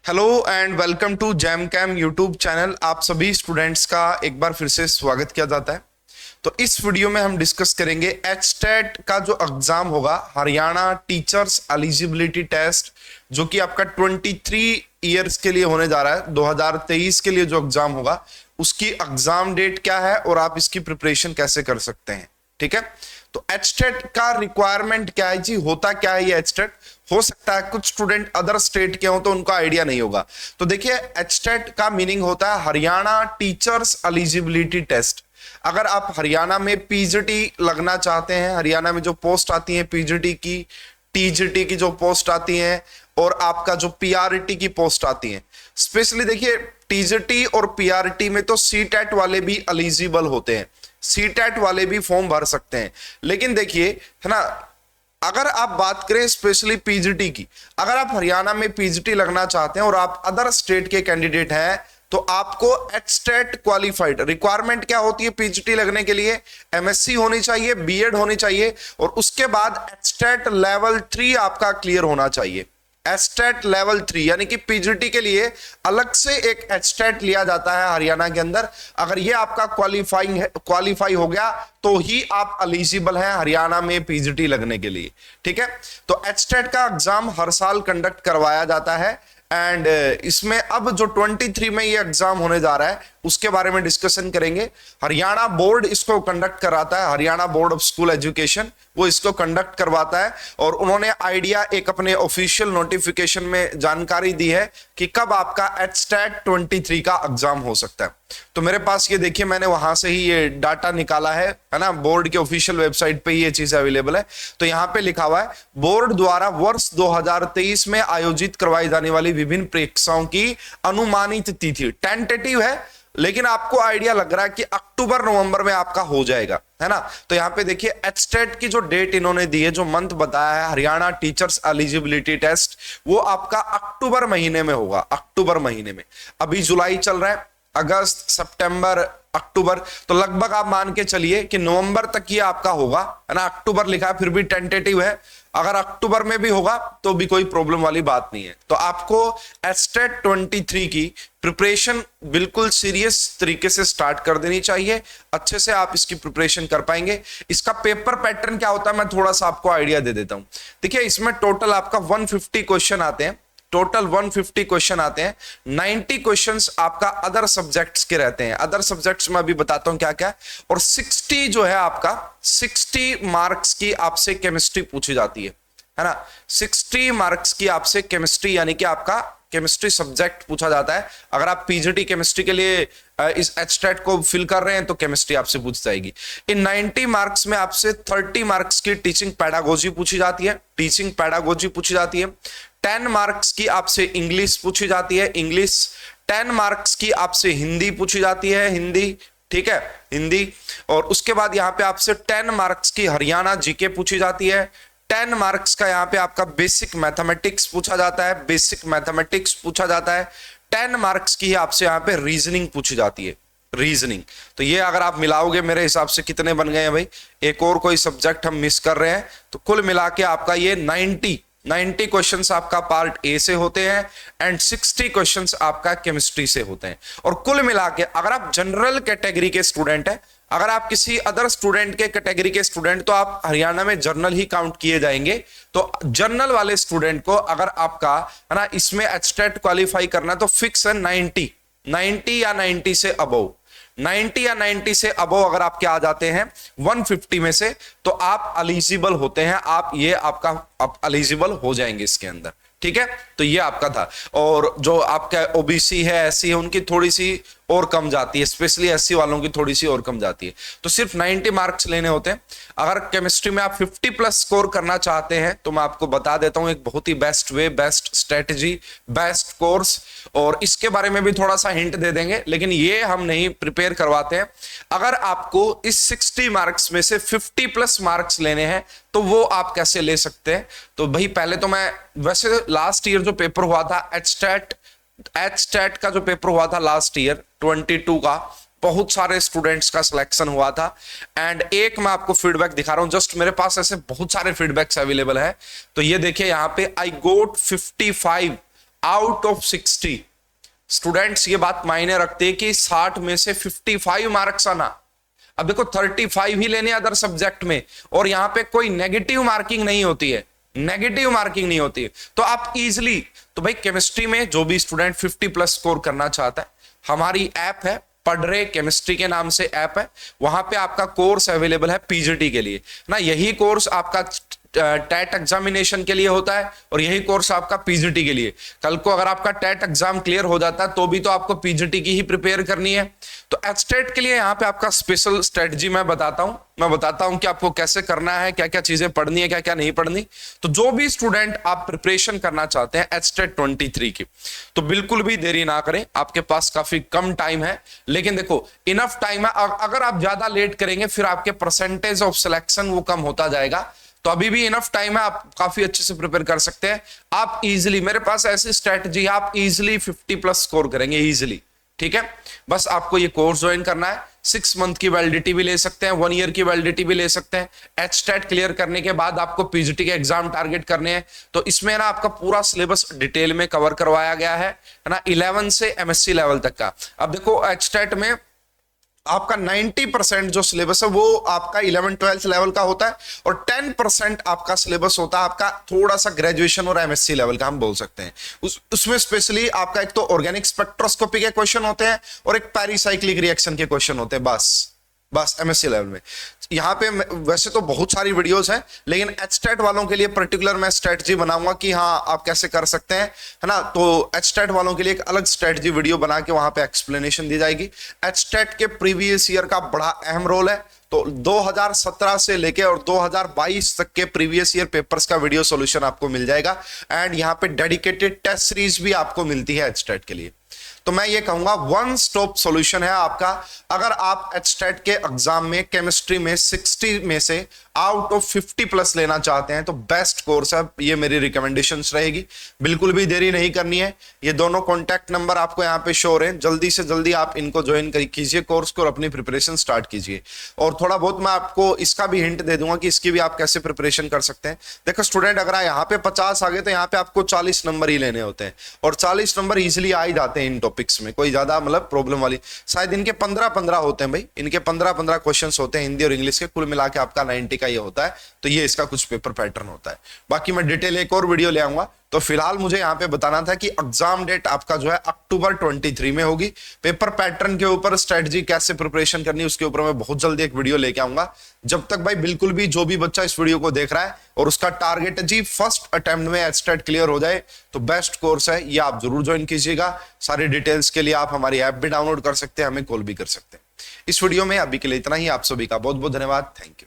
Hello and welcome to Jam Cam YouTube channel. आप सभी students का एक बार फिर से स्वागत किया जाता है। तो इस वीडियो में हम डिस्कस करेंगे एचटेट का जो एग्जाम होगा, हरियाणा टीचर्स एलिजिबिलिटी टेस्ट, जो कि आपका 23 ईयर्स के लिए होने जा रहा है। 2023 के लिए जो एग्जाम होगा उसकी एग्जाम डेट क्या है और आप इसकी प्रिपरेशन कैसे कर सकते हैं। ठीक है, तो एचटेट का रिक्वायरमेंट क्या है जी, होता क्या है ये एचटेट। हो सकता है कुछ स्टूडेंट अदर स्टेट के हो तो उनका आइडिया नहीं होगा। तो देखिए, एचटेट का मीनिंग होता है हरियाणा टीचर्स एलिजिबिलिटी टेस्ट। अगर आप हरियाणा में पीजीटी लगना चाहते हैं, हरियाणा में जो पोस्ट आती है पीजीटी की, टीजीटी की जो पोस्ट आती है और आपका जो पीआरटी की पोस्ट आती है, स्पेशली देखिए टीजीटी और पीआरटी में तो सीटेट वाले भी एलिजिबल होते हैं, सीटेट वाले भी फॉर्म भर सकते हैं। लेकिन देखिए, है ना, अगर आप बात करें स्पेशली पीजीटी की, अगर आप हरियाणा में पीजीटी लगना चाहते हैं और आप अदर स्टेट के कैंडिडेट हैं तो आपको एचटेट क्वालिफाइड, रिक्वायरमेंट क्या होती है पीजीटी लगने के लिए, एमएससी होनी चाहिए, बीएड होनी चाहिए और उसके बाद एचटेट लेवल 3 आपका क्लियर होना चाहिए। एचटेट लेवल 3 यानी कि पीजीटी के लिए अलग से एक एचटेट लिया जाता है हरियाणा के अंदर। अगर ये आपका क्वालिफाई हो गया तो ही आप एलिजिबल हैं हरियाणा में पीजीटी लगने के लिए। ठीक है, तो एचटेट का एग्जाम हर साल कंडक्ट करवाया जाता है एंड इसमें अब जो 23 में ये एग्जाम होने जा रहा है उसके बारे में डिस्कशन करेंगे। हरियाणा बोर्ड इसको कंडक्ट कराता है, Haryana board of school education वो इसको कंडक्ट करवाता है और उन्होंने आइडिया एक अपने ऑफिशियल नोटिफिकेशन में जानकारी दी है कि कब आपका एचटेट 23 का एग्जाम हो सकता है। तो मेरे पास ये देखिए, मैंने वहां से ही ये डाटा निकाला है ना, बोर्ड के ऑफिशियल वेबसाइट पे ये चीज अवेलेबल है। तो यहां पे लिखा हुआ है, बोर्ड द्वारा वर्ष 2023 में आयोजित करवाई जाने वाली विभिन्न परीक्षाओं की अनुमानित तिथि, टेंटेटिव है लेकिन आपको आइडिया लग रहा है कि अक्टूबर नवंबर में आपका हो जाएगा, है ना। तो यहां पे देखिए एचटेट की जो डेट इन्होंने दी है, जो मंथ बताया है हरियाणा टीचर्स एलिजिबिलिटी टेस्ट, वो आपका अक्टूबर महीने में होगा, अक्टूबर महीने में। अभी जुलाई चल रहा है, अगस्त, सितंबर, अक्टूबर, तो लगभग आप मान के चलिए कि नवंबर तक ये आपका होगा, है ना। अक्टूबर लिखा है फिर भी टेंटेटिव है, अगर अक्टूबर में भी होगा तो भी कोई प्रॉब्लम वाली बात नहीं है। तो आपको एचटेट 23 की प्रिपरेशन बिल्कुल सीरियस तरीके से स्टार्ट कर देनी चाहिए, अच्छे से आप इसकी प्रिपरेशन कर पाएंगे। इसका पेपर पैटर्न क्या होता है मैं थोड़ा सा आपको आइडिया दे देता हूं। देखिए, इसमें टोटल आपका 150 क्वेश्चन आते हैं, टोटल 150 क्वेश्चन आते हैं। 90 क्वेश्चंस आपका अदर सब्जेक्ट्स के रहते हैं, अदर सब्जेक्ट्स में अभी बताता हूं क्या क्या। और 60 जो है आपका 60 मार्क्स की आपसे केमिस्ट्री पूछी जाती है ना। 60 मार्क्स की आपसे केमिस्ट्री यानी कि आपका केमिस्ट्री सब्जेक्ट पूछा जाता है। अगर आप पीजीटी केमिस्ट्री के लिए इस एचटेट को फिल कर रहे हैं तो केमिस्ट्री आपसे पूछ जाएगी। इन 90 मार्क्स में आपसे 30 मार्क्स की टीचिंग पैडागोजी पूछी जाती है, टीचिंग पैडागोजी पूछी जाती है। 10 मार्क्स की आपसे इंग्लिश पूछी जाती है, इंग्लिश। 10 मार्क्स की आपसे हिंदी पूछी जाती है, हिंदी। ठीक है, हिंदी। और उसके बाद यहाँ पे आपसे 10 मार्क्स की हरियाणा जीके पूछी जाती है। 10 मार्क्स का यहाँ पे आपका बेसिक मैथमेटिक्स पूछा जाता है, बेसिक मैथमेटिक्स पूछा जाता है। 10 मार्क्स की आपसे यहाँ पे रीजनिंग पूछी जाती है, रीजनिंग। तो ये अगर आप मिलाओगे मेरे हिसाब से कितने बन गए हैं भाई, एक और कोई सब्जेक्ट हम मिस कर रहे हैं, तो कुल मिला के आपका ये 90 क्वेश्चंस आपका पार्ट ए से होते हैं एंड 60 क्वेश्चंस आपका केमिस्ट्री से होते हैं। और कुल मिला के अगर आप जनरल कैटेगरी के स्टूडेंट हैं, अगर आप किसी अदर स्टूडेंट के कैटेगरी के स्टूडेंट, तो आप हरियाणा में जर्नल ही काउंट किए जाएंगे। तो जर्नल वाले स्टूडेंट को अगर आपका, है ना, इसमें एचटेट क्वालिफाई करना तो फिक्स है 90 या 90 से अबव, 90 या 90 से अबव अगर आपके आ जाते हैं 150 में से तो आप एलिजिबल होते हैं, आप ये आपका आप एलिजिबल हो जाएंगे इसके अंदर। ठीक है, तो ये आपका था। और जो आपका ओबीसी है, एससी है, उनकी थोड़ी सी और कम जाती है, स्पेशली एससी वालों की थोड़ी सी और कम जाती है। तो सिर्फ 90 मार्क्स लेने होते हैं। अगर केमिस्ट्री में आप 50 प्लस स्कोर करना चाहते हैं तो मैं आपको बता देता हूं एक बहुत ही best way, best strategy, best course, और इसके बारे में भी थोड़ा सा हिंट दे देंगे, लेकिन ये हम नहीं प्रिपेयर करवाते हैं। अगर आपको इस 60 मार्क्स में से 50 प्लस मार्क्स लेने हैं तो वो आप कैसे ले सकते हैं। तो भाई पहले तो मैं, वैसे लास्ट ईयर जो पेपर हुआ था एचटेट का जो पेपर हुआ था लास्ट ईयर 22 का, बहुत सारे स्टूडेंट्स का सिलेक्शन हुआ था एंड एक मैं आपको फीडबैक दिखा रहा हूं, जस्ट मेरे पास ऐसे बहुत सारे फीडबैक्स अवेलेबल है। तो ये देखिए यहाँ पे, आई गोट 55 आउट ऑफ 60 स्टूडेंट्स, ये बात मायने रखते हैं कि 60 में से 55 मार्क्स आना। अब देखो 35 ही लेने अदर सब्जेक्ट में, और यहां पे कोई नेगेटिव मार्किंग नहीं होती है, नेगेटिव मार्किंग नहीं होती है, तो आप इजीली, तो भाई केमिस्ट्री में जो भी स्टूडेंट 50 प्लस स्कोर करना चाहता है, हमारी ऐप है पढ़रे केमिस्ट्री के नाम से ऐप है, वहां पे आपका कोर्स अवेलेबल है पीजीटी के लिए ना। यही कोर्स आपका टेट एग्जामिनेशन के लिए होता है और यही कोर्स आपका पीजीटी के लिए। कल को अगर आपका टेट एग्जाम क्लियर हो जाता है तो भी तो आपको पीजीटी की ही प्रिपेयर करनी है। तो एचटेट के लिए यहाँ पे आपका स्पेशल स्ट्रेटजी मैं बताता हूं कि आपको कैसे करना है, क्या क्या चीजें पढ़नी है, क्या क्या नहीं पढ़नी। तो जो भी स्टूडेंट आप प्रिपरेशन करना चाहते हैं एचटेट 23 की, तो बिल्कुल भी देरी ना करें, आपके पास काफी कम टाइम है, लेकिन देखो इनफ टाइम है। अगर आप ज्यादा लेट करेंगे फिर आपके परसेंटेज ऑफ सिलेक्शन वो कम होता जाएगा, तो अभी भी इनफ टाइम है, आप काफी अच्छे से प्रिपेयर कर सकते हैं। आप इजीली, मेरे पास ऐसी स्ट्रेटजी है, आप इजीली 50 प्लस स्कोर करेंगे इजीली, ठीक है। बस आपको ये कोर्स ज्वाइन करना है, 6 मंथ की वैलिडिटी भी ले सकते हैं, 1 ईयर की वैलिडिटी भी ले सकते हैं। एचटेट क्लियर करने के बाद आपको पीजीटी के एग्जाम टारगेट करने हैं, तो इसमें ना आपका पूरा सिलेबस डिटेल में कवर करवाया गया है ना, 11 से एमएससी लेवल तक का। अब देखो एचटेट में आपका 90% जो सिलेबस है वो आपका 11-12 लेवल का होता है, और 10% आपका सिलेबस होता है आपका थोड़ा सा ग्रेजुएशन और एमएससी लेवल का, हम बोल सकते हैं। उसमें स्पेशली आपका एक तो ऑर्गेनिक स्पेक्ट्रोस्कोपी के क्वेश्चन होते हैं और एक पेरिसाइक्लिक रिएक्शन के क्वेश्चन होते हैं, बस एमएससी लेवल में। यहाँ पे वैसे तो बहुत सारी वीडियोस हैं, लेकिन एचटेट वालों के लिए पर्टिकुलर मैं स्ट्रेटजी बनाऊंगा कि हाँ आप कैसे कर सकते हैं, है ना। तो एचटेट वालों के लिए एक अलग स्ट्रेटजी वीडियो बना के वहां पे एक्सप्लेनेशन दी जाएगी। एचटेट के प्रीवियस ईयर का बड़ा अहम रोल है, तो 2017 से लेके और 2022 तक के प्रीवियस ईयर पेपर्स का वीडियो सॉल्यूशन आपको मिल जाएगा, एंड यहाँ पे डेडिकेटेड टेस्ट सीरीज भी आपको मिलती है एचटेट के लिए। तो मैं ये कहूंगा वन स्टॉप सॉल्यूशन है आपका। अगर आप एचटेट के एग्जाम में केमिस्ट्री में 60 में से आउट ऑफ 50 प्लस लेना चाहते हैं तो बेस्ट कोर्स है, ये मेरी रिकमेंडेशंस रहेगी। बिल्कुल भी देरी नहीं करनी है, ये दोनों कॉन्टैक्ट नंबर आपको यहाँ पे शो हो रहे हैं, जल्दी से जल्दी आप इनको ज्वाइन कीजिए कोर्स को और अपनी प्रिपरेशन स्टार्ट कीजिए। और थोड़ा बहुत मैं आपको इसका भी हिंट दे दूंगा कि इसकी भी आप कैसे प्रिपरेशन कर सकते हैं। देखो स्टूडेंट, अगर यहाँ पे 50 आ गए तो यहाँ पे आपको 40 नंबर ही लेने होते हैं, और 40 नंबर इजिली आ ही जाते हैं इन टॉपिक्स में, कोई ज्यादा मतलब प्रॉब्लम वाली, शायद इनके 15-15 होते हैं भाई, इनके 15-15 क्वेश्चंस होते हैं हिंदी और इंग्लिश के, कुल मिला के आपका 90 का ये होता है। तो ये इसका कुछ पेपर पैटर्न होता है। बाकी मैं डिटेल एक और वीडियो ले आऊंगा। तो फिलहाल मुझे यहाँ पे बताना था कि एग्जाम डेट आपका जो है अक्टूबर 23 में होगी। पेपर पैटर्न के ऊपर, स्ट्रेटजी कैसे प्रिपरेशन करनी उसके ऊपर मैं बहुत जल्दी एक वीडियो लेके आऊंगा। जब तक भाई बिल्कुल भी जो भी बच्चा इस वीडियो को देख रहा है और उसका टारगेट है जी फर्स्ट अटेम्प्ट में एचटेट क्लियर हो जाए, तो बेस्ट कोर्स है ये, आप जरूर ज्वाइन कीजिएगा। सारी डिटेल्स के लिए आप हमारी ऐप भी डाउनलोड कर सकते हैं, हमें कॉल भी कर सकते हैं। इस वीडियो में अभी के लिए इतना ही। आप सभी का बहुत बहुत धन्यवाद। Thank you.